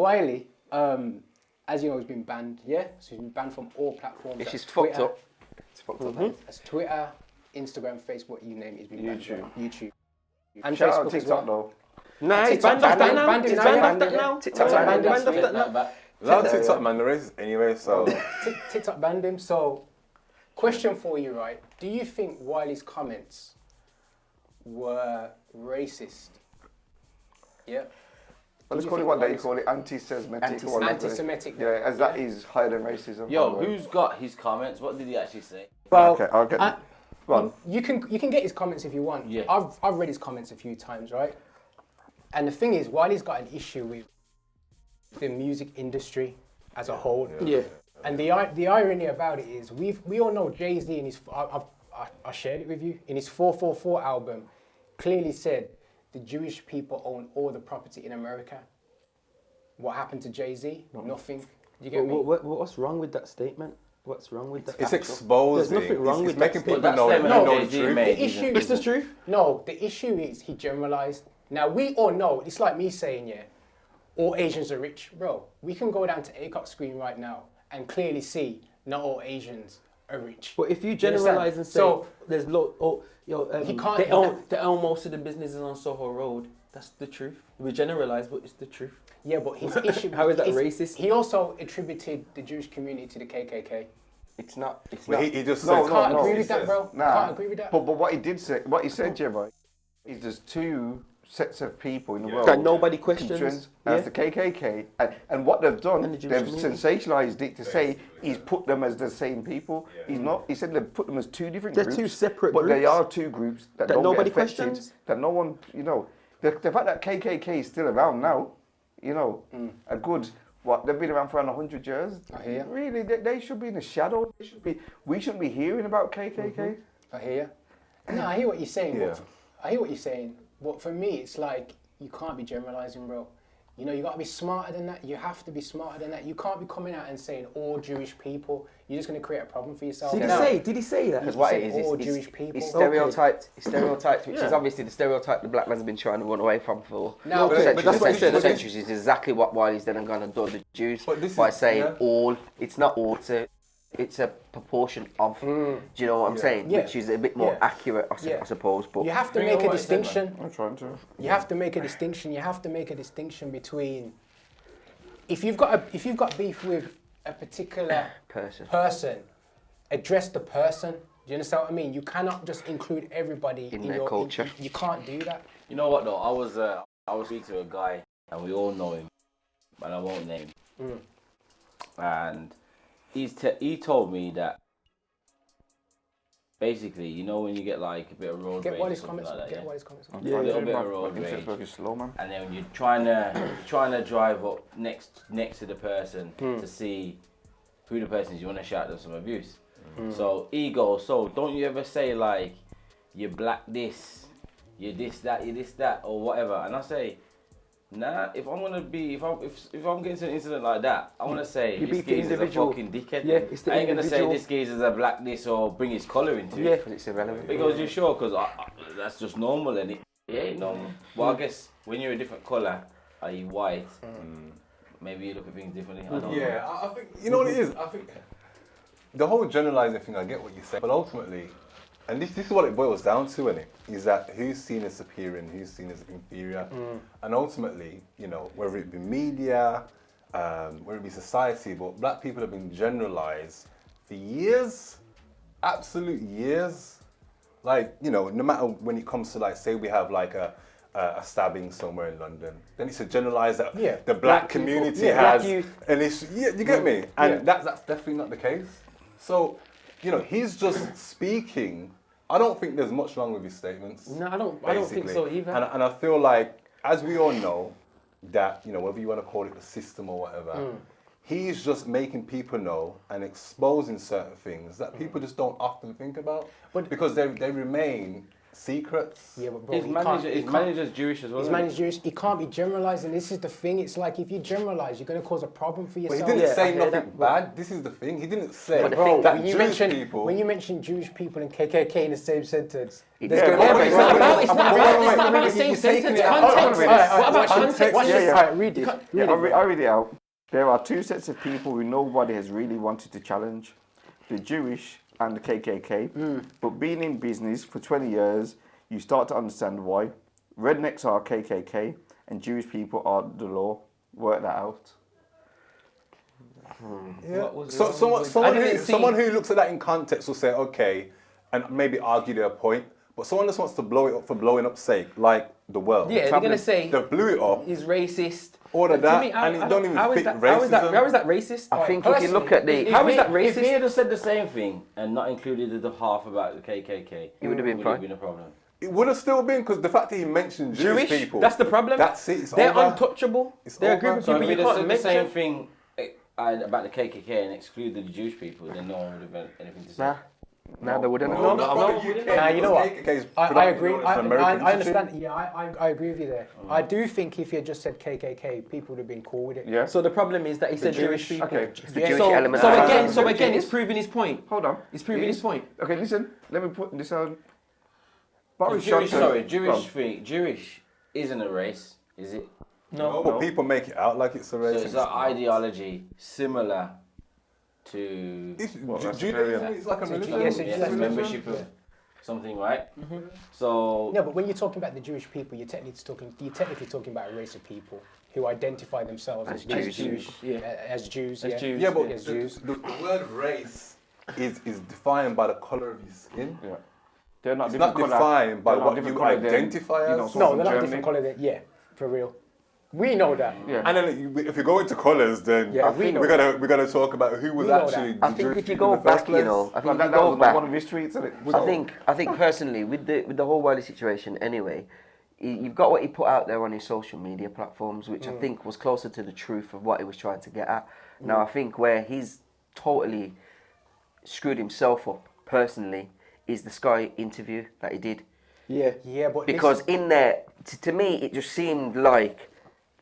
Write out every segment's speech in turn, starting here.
Wiley, as you know, has been banned. Yeah, so he's been banned from all platforms. It's just fucked up. It's fucked up. That's Twitter, Instagram, Facebook, you name it. He's been banned from YouTube. And Shout out Facebook as TikTok well. though. Nah, he's banned off that now. He's banned off that now. TikTok's banned off that now. Well, TikTok, man, the racist anyway, so... TikTok banned him. So, question for you, right? Do you think Wiley's comments were racist? Yeah. Well, let's call it what they call it, anti-Semitic. or whatever. Anti-Semitic. Yeah, as that is higher than racism. Yo, who's got his comments? What did he actually say? Well, Okay, I'll get go on. you can get his comments if you want. Yeah. I've read his comments a few times, right? And the thing is, Wiley's got an issue with the music industry as a whole. Yeah. And the irony about it is, we all know Jay-Z in his, I shared it with you, in his 444 album, clearly said the Jewish people own all the property in America. What happened to Jay-Z? Nothing. Do you get me? What's wrong with that statement? What's wrong with that? It's exposing. There's nothing wrong it's with making that people That know statement the Jay-Z truth. made, The issue It's the truth. No, the issue is he generalized. Now, we all know, it's like me saying, yeah, all Asians are rich. Bro, we can go down to ACOT screen right now and clearly see not all Asians are rich. But if you understand? generalize and say So- there's He can't- they own most of the businesses on Soho Road, that's the truth. We generalize, but it's the truth. Yeah, but his issue... How is that racist? He also attributed the Jewish community to the KKK. It's not. It's Well, not. he just No, said... no, Can't no. agree He with that, says- bro. Nah, Can't agree with that. But what he did say, what he said, Jebba, is there's two sets of people in the world That nobody questions. That's Yeah. the KKK, and what they've done, And the Jewish they've community. sensationalized it to say he's put them as the same people. He's not. He said they've put them as two different They're groups. two separate but they groups. are two groups that That don't nobody get affected, questions. that no one, the fact that KKK is still around now, a good. What, they've been around for around 100 years. I hear. Really, they should be in the shadow. We shouldn't be hearing about KKK. I hear you. No, I hear what you're saying. Yeah. But I hear what you're saying. But for me, it's like, you can't be generalizing, bro. You got to be smarter than that. You have to be smarter than that. You can't be coming out and saying all Jewish people. You're just going to create a problem for yourself. Did he say that? Because what said it is, all it's Jewish people. it's stereotyped, which Yeah. is obviously the stereotype the black man's been trying to run away from for No, centuries. Is exactly what Wiley's then gone and done the Jews But this by is- saying yeah. all. It's not all. It's a proportion of. Do you know what I'm saying? Yeah. Which is a bit more Yeah. accurate, I Yeah. suppose. But You have to Bring make on a what he said, man. distinction. I'm trying to. You have to make a distinction. You have to make a distinction between if you've got beef with a particular person. address the person. Do you understand what I mean? You cannot just include everybody In in their your culture. You can't do that. You know what though? I was speaking to a guy, and we all know him, but I won't name. And he told me that basically, when you get like a bit of road Get rage what or his something comments. like that, Get yeah? what his comments. I'm Yeah, trying a little to, bit of man. road Fucking rage. fucking slow, man. And then you're trying to drive up next to the person to see who the person is. You want to shout them some abuse. So he goes, so don't you ever say like, you're black this, you're this that, or whatever. And I say, nah. If I'm gonna be, if I'm getting to an incident like that, I want to say You this beat the geezer's a individual. fucking dickhead. Yeah, it's the I ain't gonna say individual. this geezer's a black this or bring his colour into Yeah. it. Because it's irrelevant. Because you're sure, because that's just normal, and it ain't normal. But I guess when you're a different colour, i.e. white, maybe you look at things differently. I don't know. Yeah, I think, you know what it is? I think the whole generalizing thing, I get what you say, but ultimately, and this is what it boils down to, innit? Is that who's seen as superior and who's seen as inferior. And ultimately, whether it be media, whether it be society, but black people have been generalized for years, absolute years. Like, no matter when it comes to, like, say we have like a stabbing somewhere in London, then it's a generalised that the black community has, and it's you get me, and that's definitely not the case. So, he's just speaking. I don't think there's much wrong with his statements. No, I don't think so either. And I feel like, as we all know, that whether you want to call it the system or whatever, he's just making people know and exposing certain things that people just don't often think about, because they remain secrets. Yeah, but bro, His manager's Jewish as well. His isn't he? manager's Jewish. He can't be generalising. This is the thing. It's like if you generalise, you're going to cause a problem for But yourself. he didn't I say hear nothing that, bad. This is the thing. He didn't say But the Bro, thing that when you Jewish mention people. when you mention Jewish people and KKK in the same sentence, It there's does. gonna Yeah, be- but It's not about. It's not Wait, about. wait, It's not wait, about the wait, same you're taking sentence. it out. Context. All right, What about watch it. context? Watch Yeah, this. yeah. All right, read this. Yeah, Read I'll, it. I'll read it out. There are two sets of people who nobody has really wanted to challenge: the Jewish and the KKK. But being in business for 20 years, you start to understand why. Rednecks are KKK and Jewish people are the law. Work that out. What was So wrong with- someone who looks at that in context will say, okay, and maybe argue their point. But someone just wants to blow it up for blowing up's sake, like the world. Yeah, they're gonna say They blew it up. he's racist. All of And to that, me, and it don't even how is fit that? How is that? racism. How is that racist? I think if you look at the, How is that If he racist? had have said the same thing and not included the half about the KKK, It would have been fine. a problem. It would have still been, because the fact that he mentioned Jewish Jewish. people. That's the problem. That's it. It's They're over. untouchable. It's They're a over. group of So people if you he'd have can't said the same mention. thing about the KKK and excluded the Jewish people, then no one would have had anything to say. Nah, they wouldn't. No, No, no, Nah, you know what? KKK is I predominantly agree. known as an American I institution. understand. Yeah, I agree with you there. I do think if you had just said KKK, people would have been cool with it. Yeah. So the problem is that he said Jewish people. Okay. The Yeah, Jewish So, element. so of again, it. so again, it's proving his point. Hold on. It's proving his point. Okay, listen. Let me put this on. The Boris Jewish, Johnson. sorry, Go Jewish on. thing. Jewish isn't a race, is it? No, but people make it out like it's a So race. it's an ideology similar to Judaism is like a religion. Yes, yes, it's like membership of something, right? So No, but when you're talking about the Jewish people, you're technically talking about a race of people who identify themselves as Jews. Yeah. As Jews. As yeah. Jews. Yeah, but As Jews. the word race is defined by the color of your skin. Yeah. They're not It's not different colour. defined by They're not what different you colour than, identify you know, as. someone No, they're from not Germany. different colour. Yeah, for real. We know that. Yeah. And then if you go into colours, then Yeah, we know we're gonna talk about who was We know actually. that. I the think Jewish if you people go in the first back, you place. know, I think Well, if that you go was back, one of his tweets, isn't it? I think personally, with the whole Wiley situation, anyway, you've got what he put out there on his social media platforms, which I think was closer to the truth of what he was trying to get at. Now, I think where he's totally screwed himself up personally is the Sky interview that he did, Yeah, but because in there, to me, it just seemed like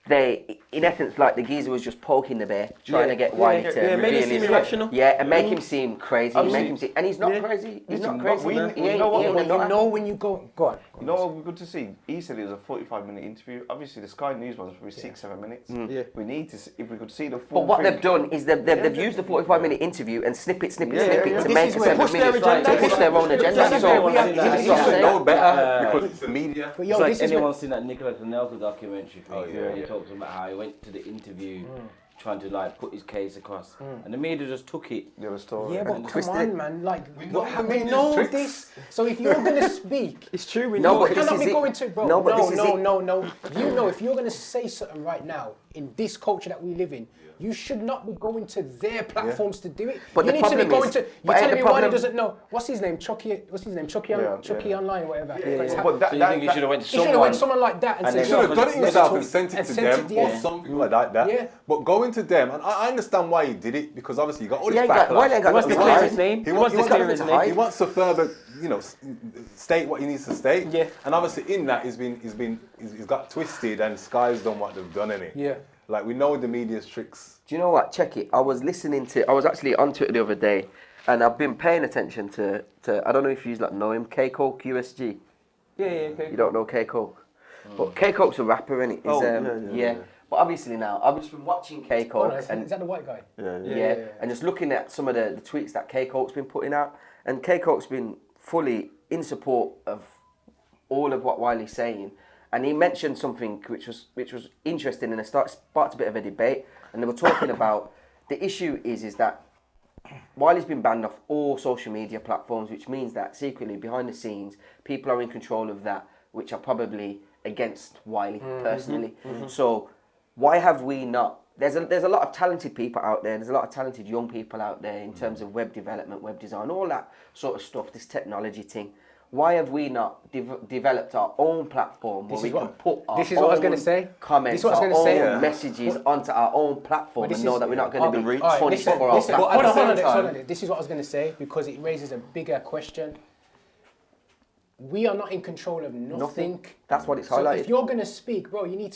they, in essence, like the geezer was just poking the bear, trying to get Wiley to made it reveal seem his irrational. Yeah, and make him seem crazy, Obviously. make him seem, and he's not crazy. He's not Listen, crazy. we- He we ain't- know what- he yeah, ain't but no you nut. know when you go on. You know what we're good to see? He said it was a 45-minute interview. Obviously, the Sky News one was probably 6-7 minutes. Yeah. We need to, if we could see the full But what thing. they've done is they've used the 45-minute interview and snip it Yeah, yeah. to This make is a where- 7 push their minutes agenda. to push their own agenda. This is So where we are- he this is should where- say- know better because it's the media. But yo, It's like this is anyone when, seen that Nicolas Anelka documentary thing Oh, yeah, where he yeah. talks about how he went to the interview trying to like put his case across, and the media just took it. The other story. yeah, but and come twist on, it. man. Like know the we media's know tricks. this. So if you're gonna speak, It's true. We No, know. but you this cannot is be it. going to, bro. No, but this is it. No. You know, if you're gonna say something right now in this culture that we live in, you should not be going to their platforms to do it. But you the need to be problem going is- to. but You're ain't telling the me Wiley problem- doesn't know what's his name? Chucky. What's his name? Chucky Yeah. online, whatever. But that, So you think he should have went to He should have someone? went someone like that and And said, then Should have "Yo, done it let's himself talk," and sent it to sent them or yeah. something like that. Yeah. But going to them, and I understand why he did it, because obviously you got all this Yeah, he got- backlash. Wiley ain't got He wants to nothing clear hide. his name. He wants to clear to his hide. name. He wants to further, state what he needs to state. Yeah. And obviously in that he's got twisted, and Sky's done what they've done in it. Yeah. Like we know the media's tricks. Do you know what? Check it. I was actually on Twitter the other day, and I've been paying attention to I don't know if you know him, K Coke USG. Yeah, okay. You don't know K Coke, but K Coke's a rapper, innit? He's, yeah. But obviously now I've just been watching K Oh, no, Coke is and that the white guy? yeah, and just looking at some of the tweets that K Coke's been putting out, and K Coke's been fully in support of all of what Wiley's saying. And he mentioned something which was interesting, and it sparked a bit of a debate. And they were talking about the issue is that Wiley's been banned off all social media platforms, which means that secretly behind the scenes, people are in control of that, which are probably against Wiley personally. So why have we not? There's a lot of talented people out there. There's a lot of talented young people out there in terms of web development, web design, all that sort of stuff. This technology thing. Why have we not developed our own platform where This we is can what- put our this is what I was own gonna say. comments, This is what I our was own gonna say. messages onto our own platform But and know that we're not going to be all right, punished listen, for our listen, platform? hold on, At the hold on, same hold time- on. This is what I was going to say because it raises a bigger question. we are not in control of nothing. That's what it's So highlighted. if you're gonna speak, bro, you need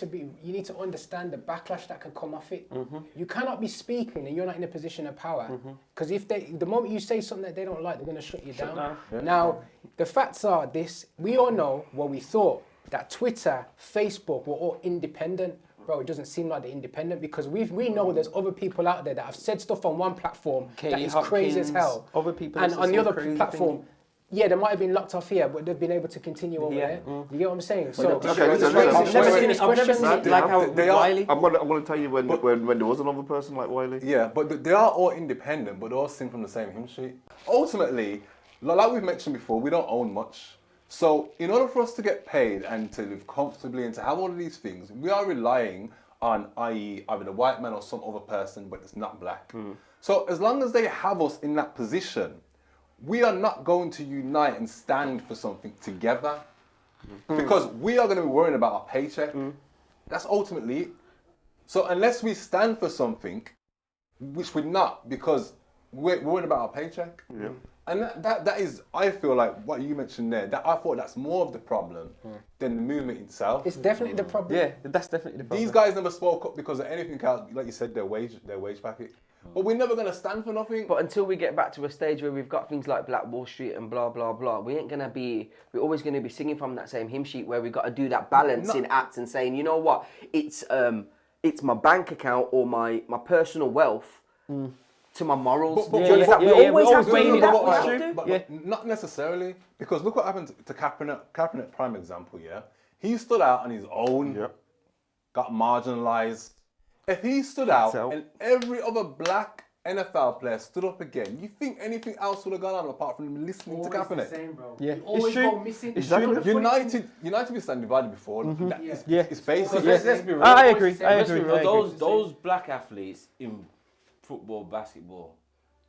to understand the backlash that can come off it. You cannot be speaking and you're not in a position of power. Because the moment you say something that they don't like, they're gonna shut you down. Now, the facts are this: we all know what we thought, that Twitter, Facebook were all independent. Bro, it doesn't seem like they're independent because we know there's other people out there that have said stuff on one platform that is crazy as hell. Other people and that on the say other crazy platform, things. yeah, they might have been locked off here, but they've been able to continue over there. You get what I'm saying? So, Okay, it's listen, raising- listen. it's raising I've this never question. seen it like how They are- Wiley. I'm gonna tell you when there was another person like Wiley. Yeah, but they are all independent, but they all sing from the same hymn sheet. Ultimately, like we've mentioned before, we don't own much. So in order for us to get paid and to live comfortably and to have all of these things, we are relying on, i.e. either the white man or some other person, but it's not black. So as long as they have us in that position, we are not going to unite and stand for something together. Because we are going to be worrying about our paycheck. That's ultimately it. So unless we stand for something, which we're not, because we're worried about our paycheck. And that is, I feel like what you mentioned there, that I thought that's more of the problem than the movement itself. It's definitely the problem. Yeah, that's definitely the problem. These guys never spoke up because of anything else, like you said, their wage packet. But we're never going to stand for nothing. But until we get back to a stage where we've got things like Black Wall Street and blah blah blah, we're always gonna be singing from that same hymn sheet where we got to do that balancing act and saying, you know what, it's my bank account or my personal wealth to my morals. But- Do you understand? yeah, we yeah, always we have always to weigh do it that. up, we it's have true. to. But not necessarily, because look what happened to Kaepernick prime example, yeah? He stood out on his own, got marginalised. If he stood out and every other black NFL player stood up again, you think anything else would have gone on apart from listening to Kaepernick? Yeah, Always it's true. go missing. It's You know true. the funny thing- United we stand divided before. Yeah. It's basic. Let's be real. I agree. Let's be real. Those black athletes in football, basketball,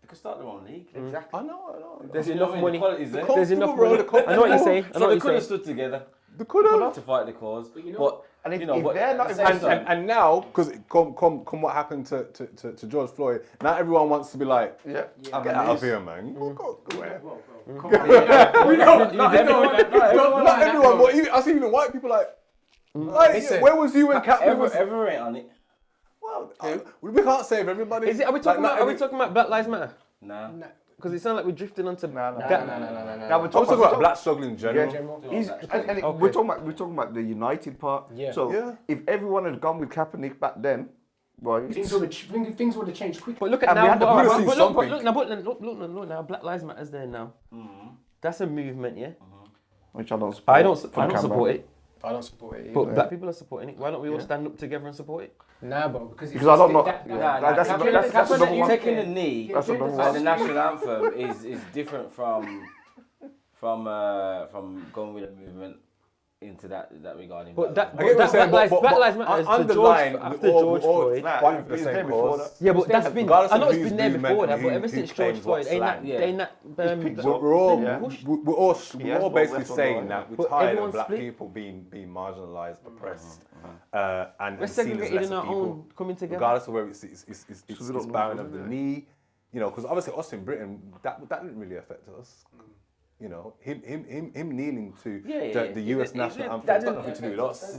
they could start their own league. Exactly. I know. There's You know enough what I mean? money. The quality's there. There's enough Comfortable, money. bro, the I know what you're comfortable. saying. I know So what they you're could have saying. stood together They could have. to fight the cause. you know- But And if, you know, if but they're not at the same even, time- And now, because come what happened to George Floyd, now everyone wants to be like, get out of here, man. Go away. Not everyone, but I see even white people like, Listen, where was you when Kaepernick was? ever ain't on it. Well, we can't save everybody. Is it? Are we talking about Black Lives Matter? Nah. Because it sounds like we're drifting onto that. Now we're I was talking about black struggle in general. We're talking about the united part. Yeah. So if everyone had gone with Kaepernick back then, right? Things would have changed quickly. But look at And we now. had to But see look something. now. Black Lives Matter's there now. That's a movement, yeah. Which I don't support. I don't from support Canberra. it. I don't support it. But black people are supporting it. Why don't we all stand up together and support it? Nah, bro, because Because I don't know. that- That's Kaepernick another one. taking a knee That's another at the one. national anthem is different from going with a movement into that regarding. But Black that, Lives but Matter. Black Lives Matter is the George after George Floyd. fighting for the same cause. Yeah, but that's been. Regardless I know of it's whose been there movement before that, and but who ever since claims George what Floyd, ain't that, slang. Yeah. ain't that. We're all basically left or saying right. that we're But tired of everyone's black split. people being marginalised, oppressed, and We're seen as segregated in lesser our people, own coming together. regardless of whether it's we don't know bowing what of the to do. knee, you know, because obviously us in Britain that didn't really affect us. You know, him kneeling to the US national anthem, it's got nothing to do with us.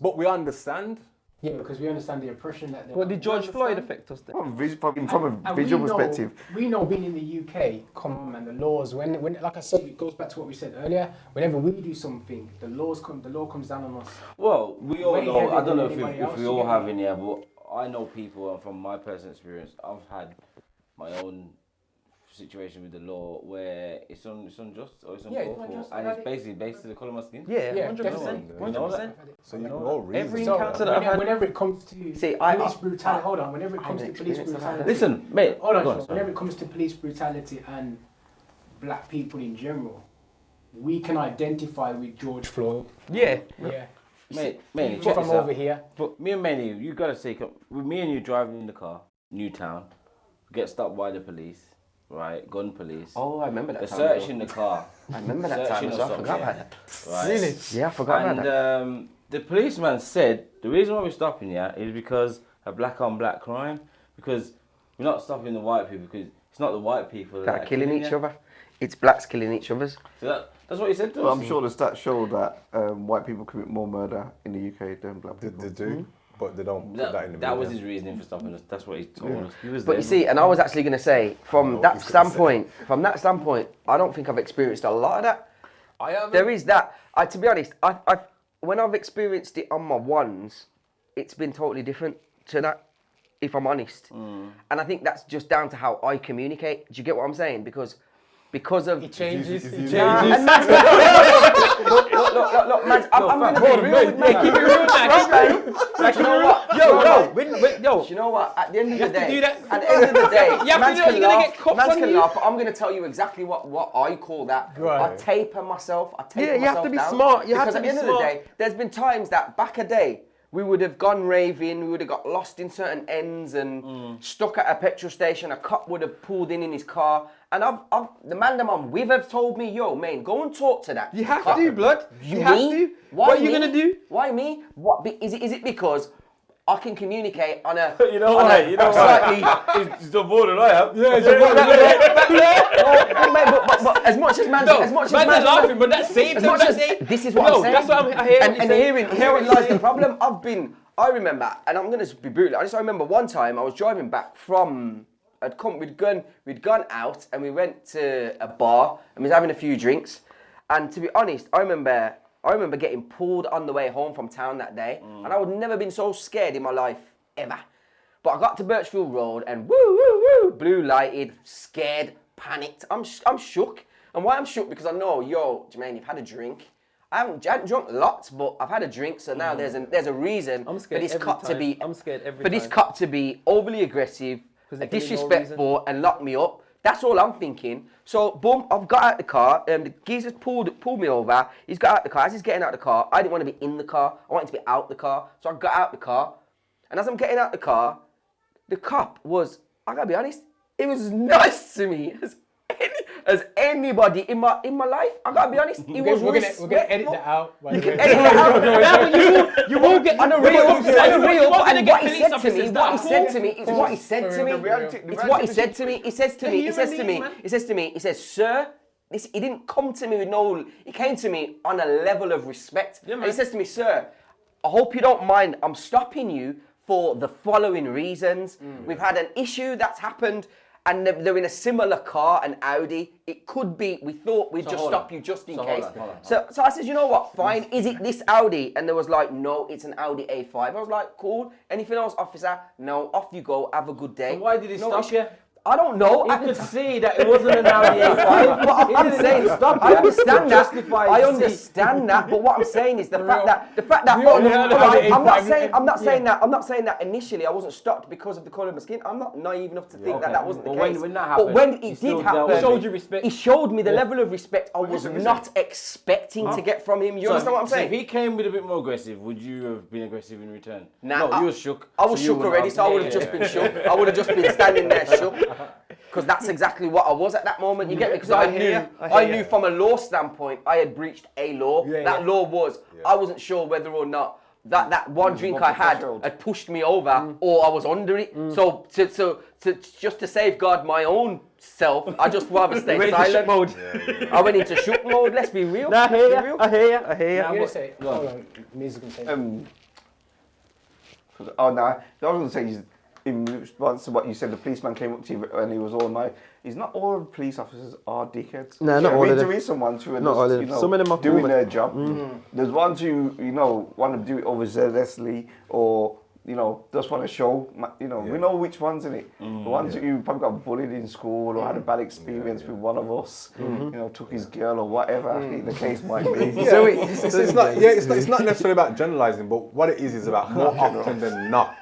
But we understand. Yeah, because we understand the oppression that. But did George Floyd affect us then? From a And visual we know- perspective, we know being in the UK, come on, man, the laws. When, like I said, it goes back to what we said earlier. Whenever we do something, the law comes down on us. Well, we all Way know. heavier I don't know than anybody if else, we you all get have me? in here, but I know people from my personal experience. I've had my own situation with the law where it's unjust or it's Yeah, it's uncalled for, unjust, and right. it's basically based to the colour of my skin. Yeah, Yeah, 100%. definitely. 100%. So you can all reason. Every So encounter that I've had. whenever it comes to See, police brutality, hold on. Whenever it comes to an police experience of brutality, Listen, mate. hold on. go on, Sean. sorry. Whenever it comes to police brutality and black people in general, we can identify with George Floyd. Yeah. Yeah. Mate, People check from this out. over here. But me and Manny, you gotta say, with me and you driving in the car, Newtown, get stopped by the police, right? Gun police. Oh, I remember that They're time. searching the car. I remember that time searching as well. I or forgot about something, that. Right? Really? Yeah, I forgot about And that. the policeman said the reason why we're stopping here is because of black on black crime. Because we're not stopping the white people because it's not the white people That are killing each you. other. It's blacks killing each other. So That's what he said to Well, us. I'm sure the stats show that white people commit more murder in the UK than black people. They do, but they don't put that in the That was media. his reasoning for stopping us. That's what he told us. He was But there. you see, and I was actually going to say, from what that he's gonna standpoint, I don't think I've experienced a lot of that. I haven't. There is that. To be honest, when I've experienced it on my ones, it's been totally different to that, if I'm honest. And I think that's just down to how I communicate. Do you get what I'm saying? Because of... It changes. It's It easy. changes. And Mads, look, Mads, I'm going to be real with Mads. Keep it real now. Like, you know what? Yo. Do you know what? At the end of the have to day, do that. at the end of the day, You have to Mans do that, can you're gonna laugh, get cops Mans on can you. laugh, but I'm going to tell you exactly what I call that. Right. I taper myself. I taper Yeah, you myself have to be down. smart. You have Because to at be the end of smart. the day, there's been times that back a day, we would have gone raving, we would have got lost in certain ends and stuck at a petrol station. A cop would have pulled in his car. And the man that I'm with have told me, yo, man, go and talk to that. You have cop. to, blood. You Me? have to. Why What are you me? gonna do? Why me? What? Is it because I can communicate on a You know on what? a You know slightly what? He's done more than I have. Yeah, it's a good but as much as man, No, as much as man's man, laughing, but that's safe. as much as this is what I'm saying. That's what I hear. And herein lies the problem. I remember, and I'm gonna be brutal. I remember one time I was driving back from. We'd gone out and we went to a bar and we was having a few drinks. And to be honest, I remember getting pulled on the way home from town that day, and I would never been so scared in my life ever. But I got to Birchfield Road and blue lighted, scared, panicked. I'm shook. And why I'm shook? Because I know, yo, Jermaine, you've had a drink. I haven't drunk lots, but I've had a drink, so now there's a reason I'm for scared this every cop to time. be I'm scared every for this time. cop to be overly aggressive, 'Cause there can be no disrespectful, and lock me up. That's all I'm thinking. So boom, I've got out the car. The geezer's pulled me over. He's got out the car. As he's getting out the car, I didn't want to be in the car. I wanted to be out the car. So I got out the car, and as I'm getting out the car, the cop was, I gotta be honest, it was as nice to me as anybody in my life. I gotta be honest, it was We're gonna edit that out. by the way. Edit it out. Yeah, but you will get On a real, You're but gonna and get what he police said to officers me, that what he are said cool. to me, is what he said to me. It's what he said to me. He says to me, he says to me, he says, sir, this, he didn't come to me with no, he came to me on a level of respect. And he says to me, sir, I hope you don't mind, I'm stopping you for the following reasons. We've had an issue that's happened, and they're in a similar car, an Audi. It could be, we thought we'd just hold stop on. you just in So case. hold on. So I said, you know what, fine, is it this Audi? And they was like, no, it's an Audi A5. I was like, cool, anything else, officer? No, off you go, have a good day. So why did he No stop issue. you? I don't know. I could see that it wasn't an Audi A5. But I'm saying, I understand that. Justify I it. understand that. But what I'm saying is the fact that we all know that I'm not saying that initially I wasn't stopped because of the colour of my skin. I'm not naive enough to think Okay. that wasn't the But case. when that but happened, when you it still did dealt happen, with He showed you respect. He showed me the level of respect I was listen. not expecting to get from him. You understand what I'm So saying? if he came with a bit more aggressive, would you have been aggressive in return? Nah, no, you were shook. I was so you shook wouldn't already, have- so I would have Yeah, just yeah. been shook. I would have just been standing there shook. Because that's exactly what I was at that moment. You get me? Because I knew from a law standpoint, I had breached a law. That law was, I wasn't sure whether or not that one drink I had pushed me over or I was under it. So just to safeguard my own self, I just rather stay silent. I went into shook mode. Let's be real. Nah, I hear Let's be ya. real. I hear ya. I hear ya. I'm gonna say, hold on, Miz is gonna say. Oh no, I was going to say, in response to what you said, the policeman came up to you and he was all nice. It's not all the police officers are dickheads. No, not all of them. There is some ones who are Not all of them. just, Some of them are cool, doing man. their job. There's ones who, want to do it overzealously or, just want to show, we know which ones, innit? The ones who probably got bullied in school or had a bad experience with one of us, took his girl or whatever the case might be. So it's not necessarily about generalizing, but what it is about more often than not,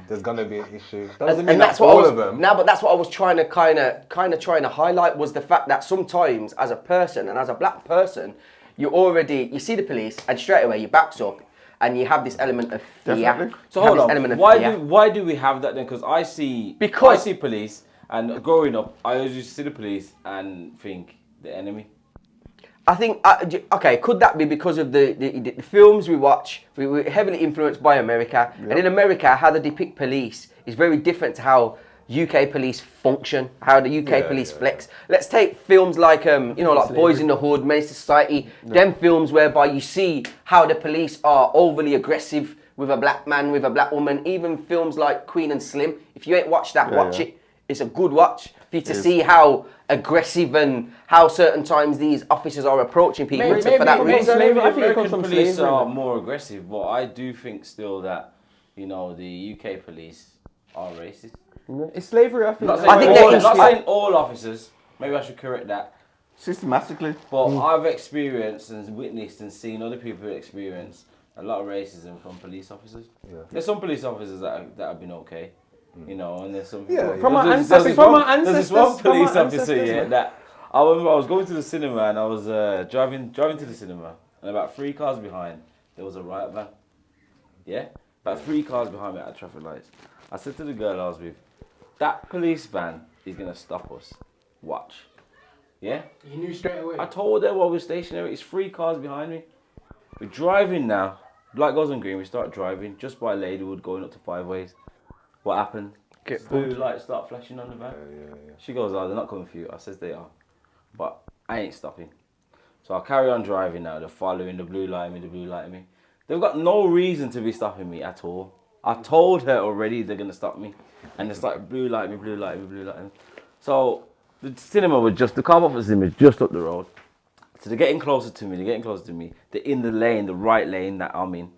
there's gonna be an issue. Doesn't mean that's that what all I was, of them. No, but that's what I was trying to kind of trying to highlight was the fact that sometimes as a person and as a black person, you see the police and straight away your back's up and you have this element of fear. Definitely. So You have hold this element on. of fear. Why do we have that then? Because I see police, and growing up, I always used to see the police and think the enemy. I think, okay, could that be because of the films we watch? We're heavily influenced by America. And in America, how they depict police is very different to how UK police function, how the UK police flex. Let's take films like, like Boys in the Hood, Menace to Society, them films whereby you see how the police are overly aggressive with a black man, with a black woman. Even films like Queen and Slim. If you ain't watched that, watch it. It's a good watch for you to see how aggressive and how certain times these officers are approaching people. Maybe for that maybe reason. Maybe I think it American comes from police slavery, are man. more aggressive, but I do think still that, the UK police are racist. It's slavery, I think. Not I think saying, they're not saying all officers, maybe I should correct that, Systematically. but I've experienced and witnessed and seen other people experience a lot of racism from police officers. Yeah. There's some police officers that have been okay, and there's some people. Yeah, From our There's ancestors, this from one- our There's this ancestors, one from our police officer, ancestors, yeah, man. that I remember I was going to the cinema and I was driving to the cinema, and about 3 cars behind there was a riot van. Yeah, about 3 cars behind me at traffic lights. I said to the girl I was with, that police van is gonna stop us. Watch. Yeah. You knew straight away. I told her while we were stationary, it's 3 cars behind me. We're driving now. Light goes on green, we start driving just by Ladywood going up to 5 ways. What happened? Blue lights start flashing on the van. She goes, oh, they're not coming for you. I says they are. But I ain't stopping. So I carry on driving now. They're following the blue light me. They've got no reason to be stopping me at all. I told her already they're going to stop me. And they started blue light me. So the car park for the cinema is just up the road. So they're getting closer to me. They're in the lane, the right lane that I'm in.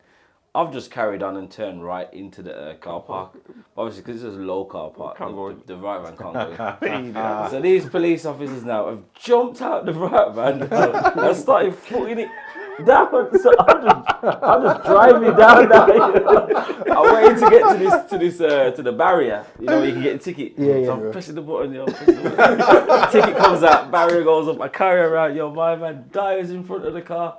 I've just carried on and turned right into the car park. Obviously, because it's a low car park, the right van can't go in. So these police officers now have jumped out the right van and started putting it down. So I'm just driving down there. I'm waiting to get to the barrier. Where you can get a ticket. So I'm pressing the button. Ticket comes out, barrier goes up. I carry around. My man dives in front of the car,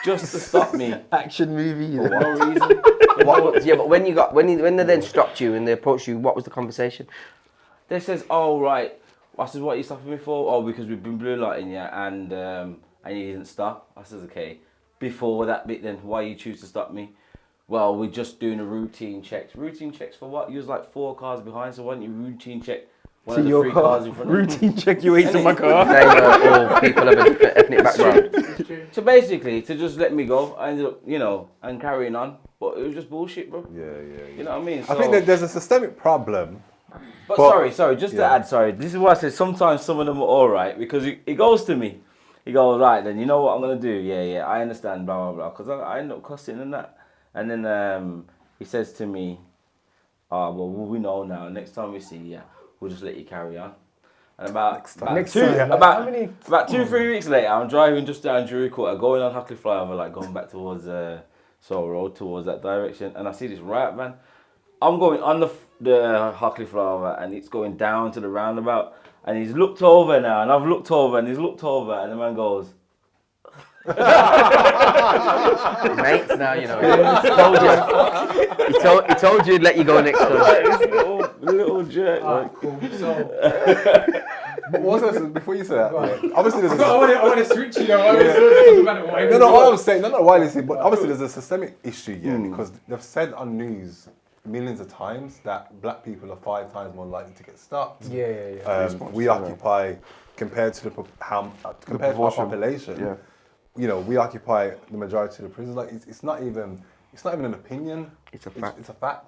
just to stop me. Action movie. For no reason. But when they then stopped you and they approached you, what was the conversation? They says, oh right. I says, what are you stopping me for? Oh, because we've been blue lighting you and you didn't stop. I says, okay. Before that bit then, why you choose to stop me? Well, we're just doing a routine checks. Routine checks for what? You was like 4 cars behind, so why don't you routine check one of the 3 cars in front of you? Routine check you ate in my car. They know all people of a different ethnic background. So basically, to just let me go, I ended up, and carrying on. But it was just bullshit, bro. Yeah. You know what I mean? I think that there's a systemic problem. But sorry, just to add, this is why I said sometimes some of them are alright, because he goes to me. He goes, right then, you know what I'm going to do? Yeah, I understand, blah, blah, blah. Because I end up cussing and that. And then he says to me, well, we know now. Next time we see you, we'll just let you carry on. And about 2-3 weeks later, I'm driving just down Drury Quarter, going on Hockley Flyover, going back towards Soul Road, towards that direction. And I see this riot van. I'm going on the Hockley Flyover, and it's going down to the roundabout. And he's looked over now, and I've looked over, and he's looked over, and the man goes, Mates now, He told you he'd let you go next time. this little jerk. Cool. So, But what was I saying before you say that? Obviously, there's I want to switch. No, what I was saying, not Wiley said, but obviously there's a systemic issue, because they've said on news millions of times that black people are 5 times more likely to get stopped. Yeah. We occupy, compared to compared to our population, we occupy the majority of the prisons. Like it's not even an opinion. It's a fact. It's a fact.